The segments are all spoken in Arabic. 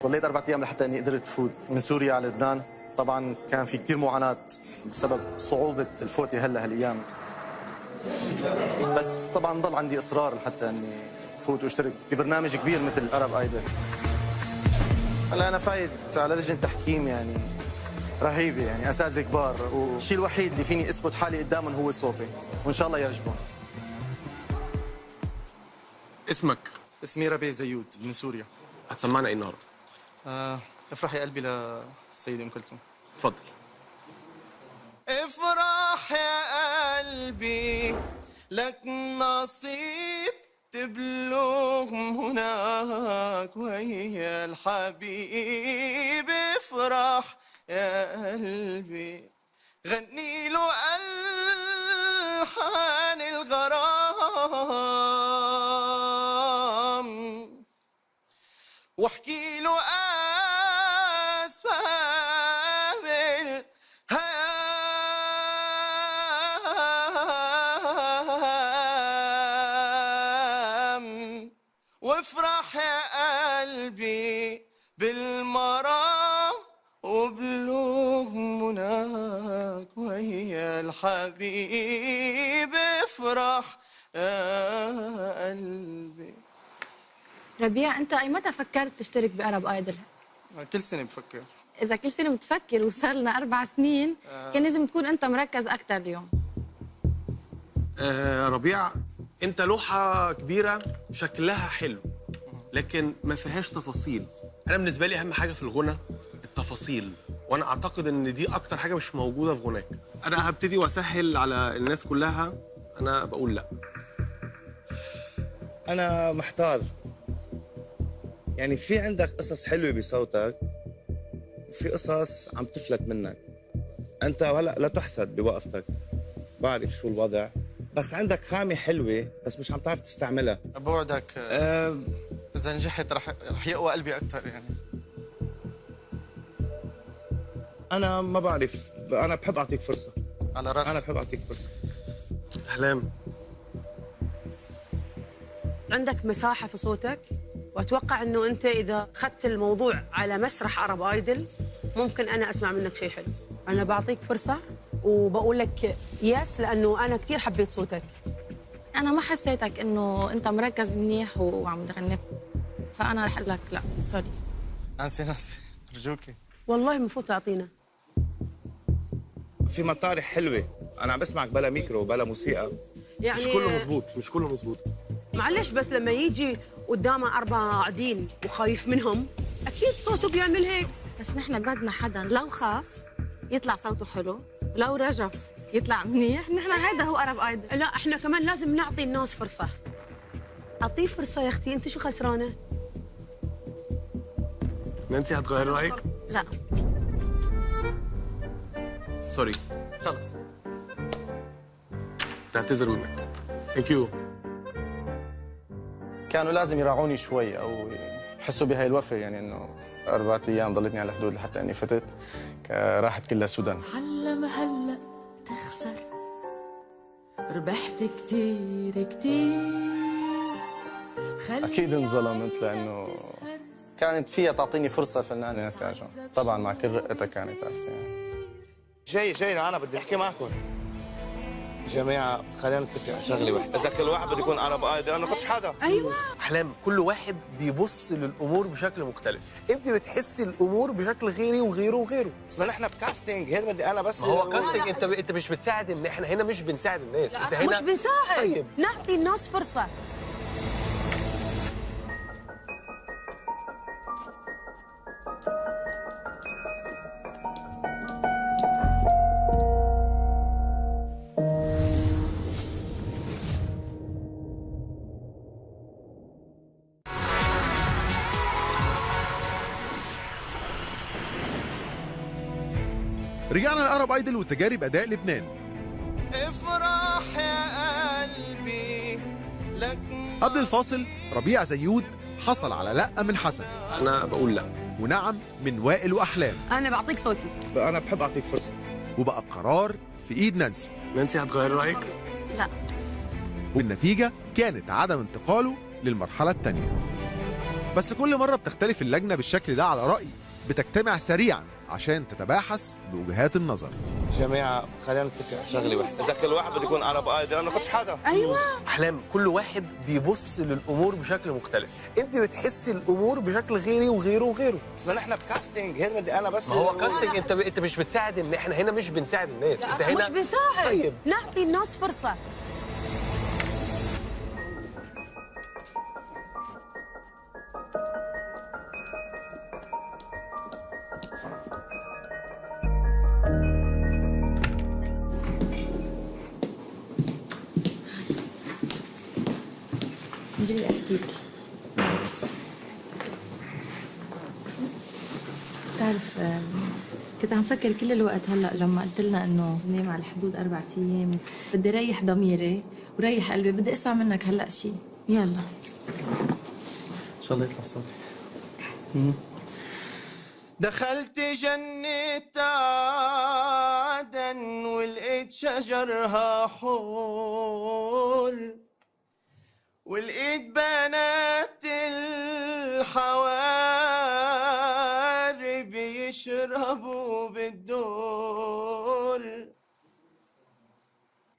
ضليت 4 أيام لحتى اني قدرت فوت من سوريا على لبنان. طبعا كان في كثير معاناه بسبب صعوبه الفوتة هلا هالايام، بس طبعا ضل عندي اصرار لحتى اني فوت واشترك ببرنامج كبير مثل ارب ايدل. هلا انا فايت على لجنه تحكيم يعني رهيبه، يعني اساتذه كبار، والشيء الوحيد اللي فيني اثبت حالي قدامهم هو صوتي، وان شاء الله يعجبهم. اسمك؟ اسمي ربيع زيود من سوريا. هتسمعنا ايه النهارده؟ افرح يا قلبي للسيدة ام كلثوم. اتفضل. افرح يا قلبي لك نصيب تبلغ هناك وهي الحبيب. افرح يا قلبي غني له ألحان الغرام واحكي له أسباب الهام. وافرح يا قلبي بالمرام وبلوغ مناك وهي الحبيب. افرح يا قلبي. ربيع، انت اي متى فكرت تشترك بأرب ايدل؟ كل سنة بفكر. اذا كل سنه بتفكر وصار لنا 4 سنين كان لازم تكون انت مركز اكثر اليوم. ربيع، انت لوحه كبيره شكلها حلو لكن ما فيهاش تفاصيل. انا بالنسبه لي اهم حاجه في الغنى التفاصيل، وانا اعتقد ان دي اكتر حاجه مش موجوده في غناك. انا هبتدي واسهل على الناس كلها، انا بقول لا. أنا محتار، يعني في عندك قصص حلوة بصوتك وفي قصص عم تفلت منك. أنت هلا لا تحسد بوقفتك، بعرف شو الوضع، بس عندك خامة حلوة بس مش عم تعرف تستعملها. بوعدك إذا نجحت رح يقوى قلبي أكثر يعني. أنا ما بعرف، أنا بحب أعطيك فرصة. على راسي. أنا بحب أعطيك فرصة. أحلام، عندك مساحة في صوتك، وأتوقع أنه أنت إذا أخذت الموضوع على مسرح أرب ايدل ممكن أنا أسمع منك شيء حلو. أنا بعطيك فرصة وبقول لك يس لأنه أنا كثير حبيت صوتك. انا ما حسيتك انه انت مركز منيح وعم تغني، فانا رح اقول لك لا سوري. ناسي أرجوكي. والله المفروض تعطينا. في مطارح حلوة، أنا عم بسمعك بلا ميكرو بلا موسيقى. يعني مش كله مزبوط، مش كله مزبوط. معلش، بس لما يجي قدامه 4 قاعدين وخايف منهم أكيد صوته بيعمل هيك. بس نحن بدنا حدا لو خاف يطلع صوته حلو، لو رجف يطلع منيح. نحن هيدا هو أرب ايدل. لا، احنا كمان لازم نعطي الناس فرصة. أعطيه فرصة يا أختي، أنت شو خسرانة؟ نانسي، هتغير رأيك؟ لا سوري. خلص نعتذر منك. ثانك يو. كانوا لازم يراعوني شوي أو يحسوا بهاي الوفاة، يعني إنه 4 أيام ضلتني على الحدود لحتى إني فتت، راحت كلها السودان. علم هلا تخسر، ربحت كتير كتير. أكيد انظلمت لأنه كانت فيها تعطيني فرصة فنانة نانسي عجرم، طبعا مع كل رقتها كانت هسه يعني. جاي أنا بدي أحكي معكم. جماعة خلينا نتفق على شغلة واحدة، إذا كل واحد بده يكون أرب ايدل أنا ما ناخدش حدا. أيوة. أحلام، كل واحد بيبص للأمور بشكل مختلف، أنت بتحسي الأمور بشكل غيري وغيره وغيره. ما نحن بكاستنج، هيك بدي أنا بس. ما هو كاستنج، أنت مش بتساعد، إن إحنا هنا مش بنساعد الناس، أنت هنا مش بنساعد. طيب. نعطي الناس فرصة. رجعنا لأرب ايدل وتجارب أداء لبنان. افرح يا قلبي لك. قبل الفاصل ربيع زيود حصل على لأ من حسن، أنا بقول لا، ونعم من وائل وأحلام. أنا بعطيك صوتي. أنا بحب أعطيك فرصة. وبقى القرار في إيد نانسي. نانسي، هتغير رأيك؟ لا. والنتيجة كانت عدم انتقاله للمرحلة الثانية. بس كل مرة بتختلف اللجنة بالشكل ده على رأي بتجتمع سريعا عشان تتباحث بوجهات النظر. جماعه خلينا نتفق على شغله واحده، اذا كل واحد بده يكون عرب ايدل انا ما باخدش حدا. ايوه احلام كل واحد بيبص للامور بشكل مختلف، انت بتحسي الامور بشكل غيري وغيره وغيره. ما نحن بكاستنج هنا بدي انا بس. ما هو كاستنج، انت مش بتساعد احنا هنا مش بنساعد الناس، انت هنا مش بنساعد. طيب نعطي الناس فرصه. جاي احكيك بس. بتعرف كنت عم فكر كل الوقت هلا لما قلت لنا انه ننام على حدود 4 ايام، بدي ريح ضميري وريح قلبي، بدي اسمع منك هلا شيء. يلا ان شاء الله يطلع صوتي. دخلت جنة عدن ولقيت شجرها حور، ولقيت بنات الحواري بيشربوا بالدور،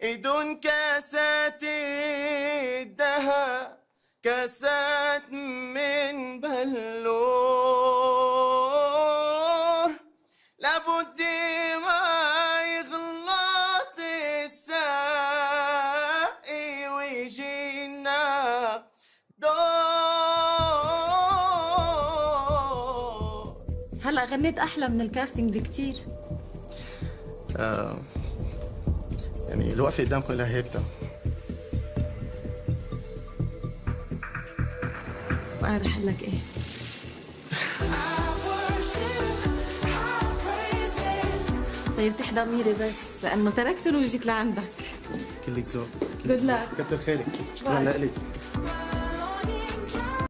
ايدون كاسات الدهب كاسات من بلور، لابد ما يغلط الساقي ويجينا دور. هلا غنيت احلى من الكاستنج بكتير. يعني الوقفة قدامكم لها هيك ده. وانا رح اقول لك ايه؟ طيرتي ضميري بس لانه تركتهم وجيت لعندك. كلك ذوق. Good luck. كتر خيرك. شكرا لك.